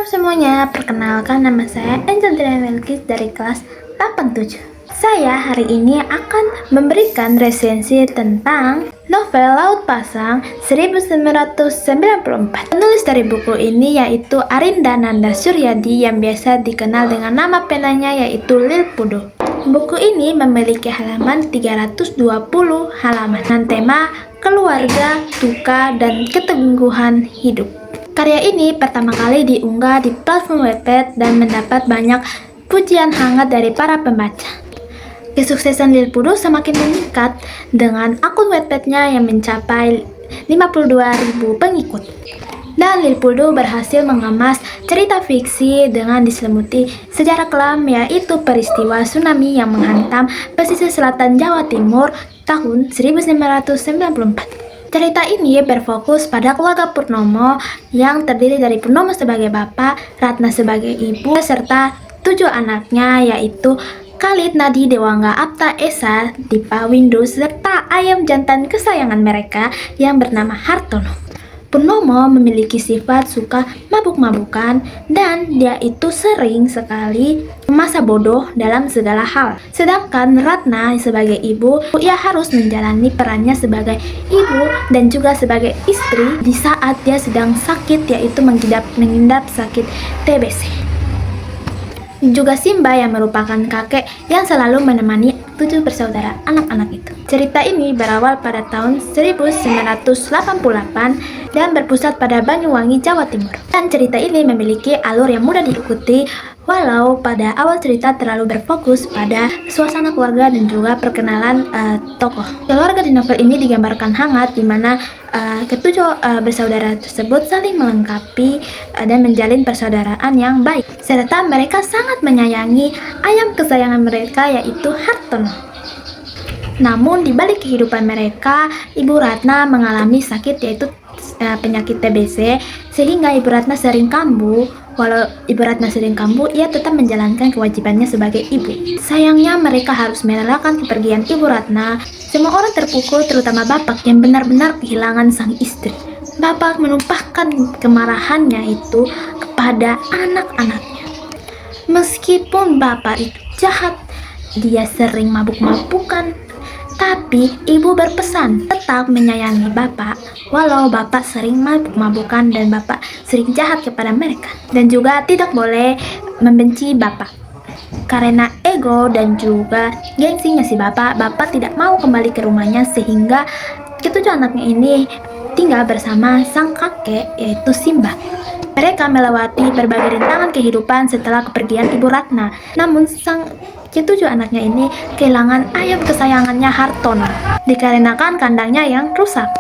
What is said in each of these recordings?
Halo semuanya, perkenalkan nama saya Angel Melkis dari kelas 87. Saya hari ini akan memberikan resensi tentang novel Laut Pasang 1994. Penulis dari buku ini yaitu Arinda Nanda Suryadi yang biasa dikenal dengan nama penanya yaitu Lil Pudo. Buku ini memiliki halaman 320 halaman dengan tema keluarga, duka, dan ketangguhan hidup. Karya ini pertama kali diunggah di platform Wattpad dan mendapat banyak pujian hangat dari para pembaca. Kesuksesan Lil Pudo semakin meningkat dengan akun Wattpad-nya yang mencapai 52.000 pengikut. Dan Lil Pudo berhasil mengemas cerita fiksi dengan diselimuti sejarah kelam, yaitu peristiwa tsunami yang menghantam pesisir selatan Jawa Timur tahun 1994. Cerita ini berfokus pada keluarga Purnomo yang terdiri dari Purnomo sebagai bapak, Ratna sebagai ibu, serta 7 anaknya yaitu Khalid, Nadi, Dewangga, Apta, Esa, Dipa, Windu, serta ayam jantan kesayangan mereka yang bernama Hartono. Purnomo memiliki sifat suka mabuk-mabukan dan dia itu sering sekali masa bodoh dalam segala hal. Sedangkan Ratna sebagai ibu, ia harus menjalani perannya sebagai ibu dan juga sebagai istri di saat dia sedang sakit, yaitu mengidap sakit TBC. Juga Simba yang merupakan kakek yang selalu menemani 7 bersaudara anak-anak itu. Cerita ini berawal pada tahun 1988 dan berpusat pada Banyuwangi, Jawa Timur. Dan cerita ini memiliki alur yang mudah diikuti, walau pada awal cerita terlalu berfokus pada suasana keluarga dan juga perkenalan tokoh. Keluarga di novel ini digambarkan hangat, di mana ketujuh bersaudara tersebut saling melengkapi dan menjalin persaudaraan yang baik, serta mereka sangat menyayangi ayam kesayangan mereka yaitu Hartono. Namun di balik kehidupan mereka, Ibu Ratna mengalami sakit yaitu penyakit TBC, sehingga Ibu Ratna sering kambuh. Walau Ibu Ratna sering kambuh, ia tetap menjalankan kewajibannya sebagai ibu. Sayangnya mereka harus merelakan kepergian Ibu Ratna. Semua orang terpukul, terutama Bapak yang benar-benar kehilangan sang istri. Bapak menumpahkan kemarahannya itu kepada anak-anaknya. Meskipun Bapak itu jahat, dia sering mabuk-mabukan, tapi ibu berpesan tetap menyayangi Bapak walau Bapak sering mabuk-mabukan dan Bapak sering jahat kepada mereka. Dan juga tidak boleh membenci Bapak. Karena ego dan juga gengsinya si Bapak tidak mau kembali ke rumahnya, sehingga ketujuh anaknya ini tinggal bersama sang kakek yaitu Simba. Mereka melewati berbagai rintangan kehidupan setelah kepergian Ibu Ratna. Namun sang ketujuh anaknya ini kehilangan ayam kesayangannya Hartono dikarenakan kandangnya yang rusak.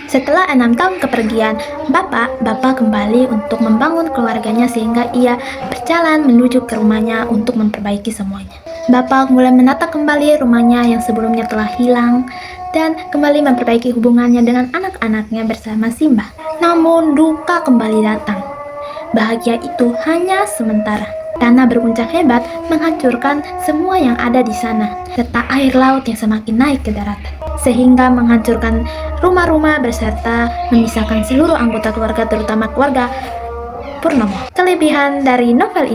Setelah 6 tahun kepergian Bapak kembali untuk membangun keluarganya, sehingga ia berjalan menuju ke rumahnya untuk memperbaiki semuanya. Bapak mulai menata kembali rumahnya yang sebelumnya telah hilang dan kembali memperbaiki hubungannya dengan anak-anaknya bersama Simba. Namun duka kembali datang. Bahagia itu hanya sementara. Tanah berguncang hebat menghancurkan semua yang ada di sana, serta air laut yang semakin naik ke daratan, sehingga menghancurkan rumah-rumah beserta memisahkan seluruh anggota keluarga, terutama keluarga Purnomo. Kelebihan dari novel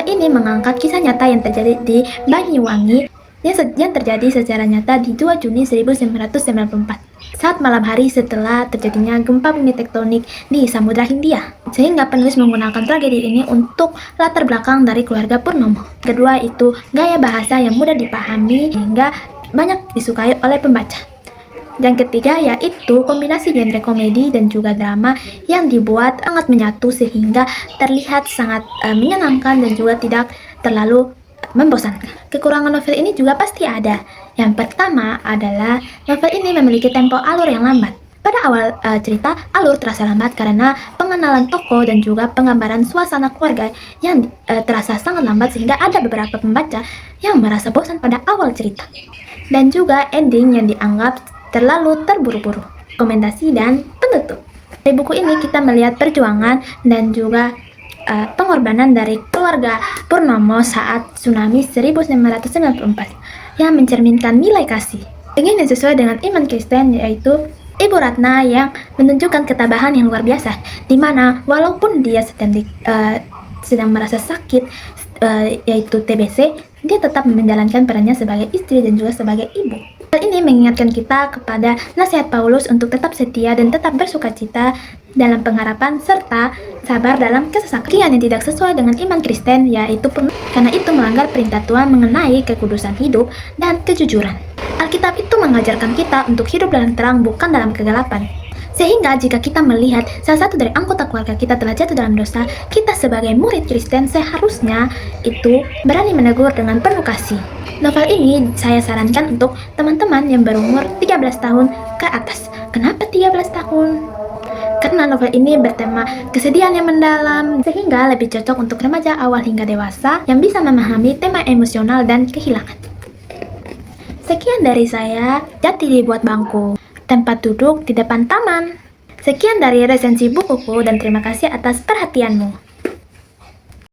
ini mengangkat kisah nyata yang terjadi di Banyuwangi yang terjadi secara nyata di 2 Juni 1994 saat malam hari setelah terjadinya gempa bumi tektonik di Samudra Hindia, sehingga penulis menggunakan tragedi ini untuk latar belakang dari keluarga Purnomo. Kedua itu gaya bahasa yang mudah dipahami sehingga banyak disukai oleh pembaca. Yang ketiga yaitu kombinasi genre komedi dan juga drama yang dibuat sangat menyatu sehingga terlihat sangat menyenangkan dan juga tidak terlalu membosankan. Kekurangan novel ini juga pasti ada. Yang pertama adalah novel ini memiliki tempo alur yang lambat. Pada awal cerita, alur terasa lambat karena pengenalan tokoh dan juga penggambaran suasana keluarga yang terasa sangat lambat, sehingga ada beberapa pembaca yang merasa bosan pada awal cerita. Dan juga ending yang dianggap terlalu terburu-buru. Rekomendasi dan penutup. Di buku ini kita melihat perjuangan dan juga pengorbanan dari keluarga Purnomo saat tsunami 1994 yang mencerminkan nilai kasih. Ingin yang sesuai dengan iman Kristen, yaitu Ibu Ratna yang menunjukkan ketabahan yang luar biasa, di mana walaupun dia sedang merasa sakit, yaitu TBC, dia tetap menjalankan perannya sebagai istri dan juga sebagai ibu. Hal ini mengingatkan kita kepada nasihat Paulus untuk tetap setia dan tetap bersukacita dalam pengharapan serta sabar dalam kesesakan yang tidak sesuai dengan iman Kristen, yaitu karena itu melanggar perintah Tuhan mengenai kekudusan hidup dan kejujuran. Alkitab itu mengajarkan kita untuk hidup dalam terang, bukan dalam kegelapan. Sehingga jika kita melihat salah satu dari anggota keluarga kita telah jatuh dalam dosa, kita sebagai murid Kristen seharusnya itu berani menegur dengan penuh kasih. Novel ini saya sarankan untuk teman-teman yang berumur 13 tahun ke atas. Kenapa 13 tahun? Karena novel ini bertema kesedihan yang mendalam, sehingga lebih cocok untuk remaja awal hingga dewasa yang bisa memahami tema emosional dan kehilangan. Sekian dari saya, jati dibuat bangku, tempat duduk di depan taman. Sekian dari resensi bukuku dan terima kasih atas perhatianmu.